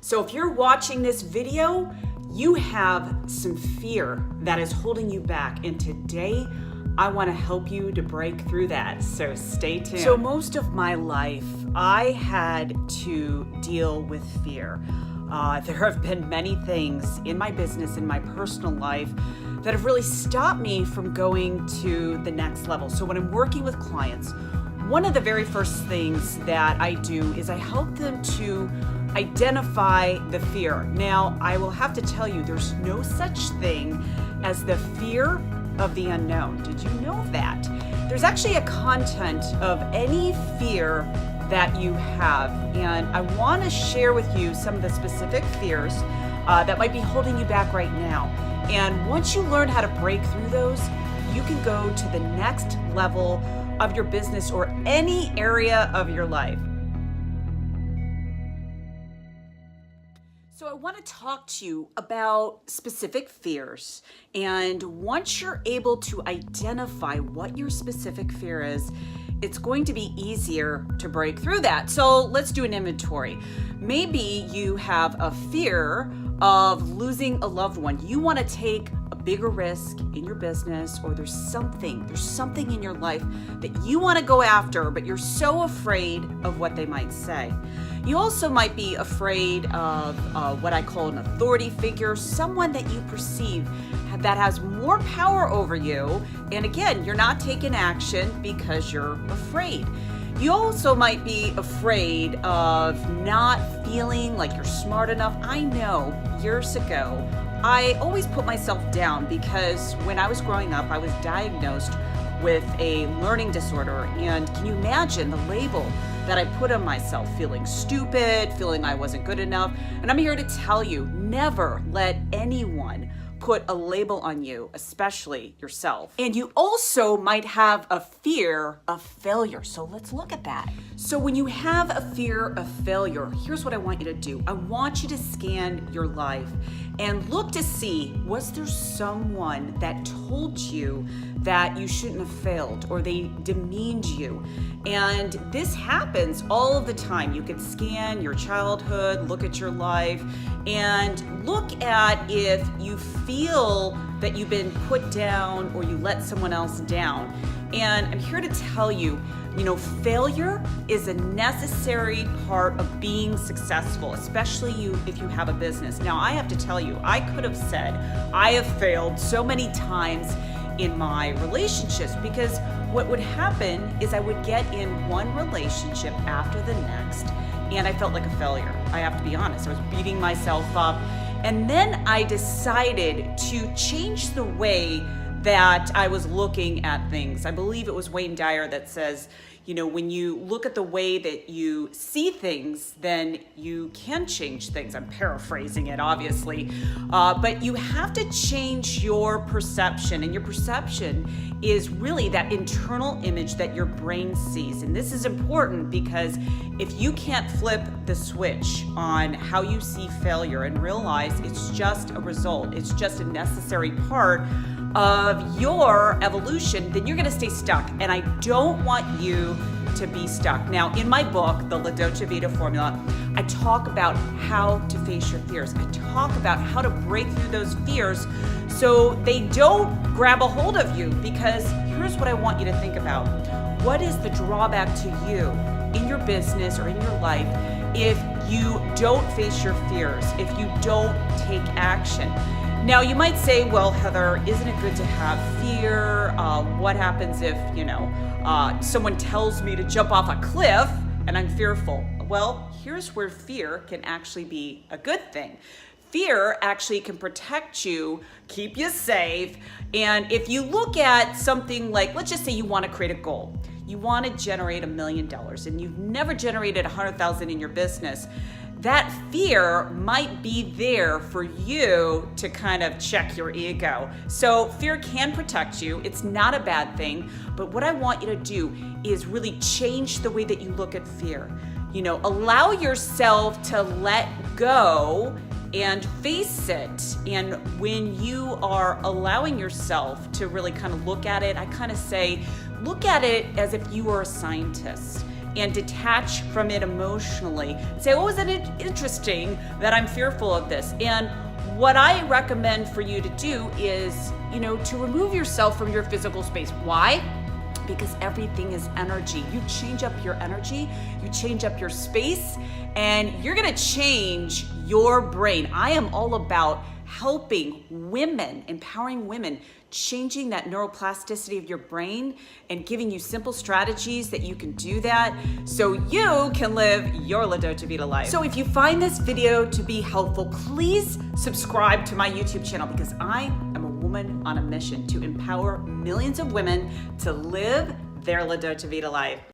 So if you're watching this video, you have some fear that is holding you back, and today I want to help you to break through that, so stay tuned. So most of my life, I had to deal with fear. There have been many things in my business, in my personal life, that have really stopped me from going to the next level. So when I'm working with clients, one of the very first things that I do is I help them to identify the fear. Now, I will have to tell you, there's no such thing as the fear of the unknown. Did you know that? There's actually a content of any fear that you have, and I want to share with you some of the specific fears that might be holding you back right now. And once you learn how to break through those, you can go to the next level of your business or any area of your life. So I want to talk to you about specific fears, and once you're able to identify what your specific fear is, it's going to be easier to break through that. So let's do an inventory. Maybe you have a fear of losing a loved one. You want to take a bigger risk in your business, or there's something in your life that you want to go after, but you're so afraid of what they might say. You also might be afraid of what I call an authority figure, someone that you perceive that has more power over you. And again, you're not taking action because you're afraid. You also might be afraid of not feeling like you're smart enough. I know years ago, I always put myself down because when I was growing up, I was diagnosed with a learning disorder. And can you imagine the label that I put on myself? Feeling stupid, feeling I wasn't good enough. And I'm here to tell you, never let anyone put a label on you, especially yourself. And you also might have a fear of failure. So let's look at that. So when you have a fear of failure, here's what I want you to do. I want you to scan your life and look to see, was there someone that told you that you shouldn't have failed, or they demeaned you? And this happens all of the time. You can scan your childhood, look at your life, and look at if you feel that you've been put down or you let someone else down. And I'm here to tell you, failure is a necessary part of being successful, especially if you have a business. Now, I have to tell you, I could have said I have failed so many times in my relationships, because what would happen is I would get in one relationship after the next, and I felt like a failure. I have to be honest. I was beating myself up. And then I decided to change the way that I was looking at things. I believe it was Wayne Dyer that says, when you look at the way that you see things, then you can change things. I'm paraphrasing it, obviously. But you have to change your perception. And your perception is really that internal image that your brain sees. And this is important because if you can't flip the switch on how you see failure and realize it's just a result, it's just a necessary part of your evolution, then you're gonna stay stuck. And I don't want you to be stuck. Now, in my book, the Dolce Vita formula, I talk about how to face your fears. I talk about how to break through those fears so they don't grab a hold of you, because here's what I want you to think about. What is the drawback to you in your business or in your life if you don't face your fears, if you don't take action? Now, you might say, well, Heather, isn't it good to have fear? What happens if, someone tells me to jump off a cliff and I'm fearful? Well, here's where fear can actually be a good thing. Fear actually can protect you, keep you safe. And if you look at something like, let's just say you want to create a goal. You want to generate $1 million and you've never generated $100,000 in your business. That fear might be there for you to kind of check your ego. So fear can protect you. It's not a bad thing. But what I want you to do is really change the way that you look at fear. Allow yourself to let go and face it. And when you are allowing yourself to really kind of look at it, I kind of say, look at it as if you were a scientist. and detach from it emotionally. Say, oh, isn't it interesting that I'm fearful of this? And what I recommend for you to do is, to remove yourself from your physical space. Why? Because everything is energy. You change up your energy, you change up your space, and you're gonna change your brain. I am all about helping women, empowering women, changing that neuroplasticity of your brain and giving you simple strategies that you can do that so you can live your La Dolce Vita life. So if you find this video to be helpful, please subscribe to my YouTube channel, because I am a woman on a mission to empower millions of women to live their La Dolce Vita life.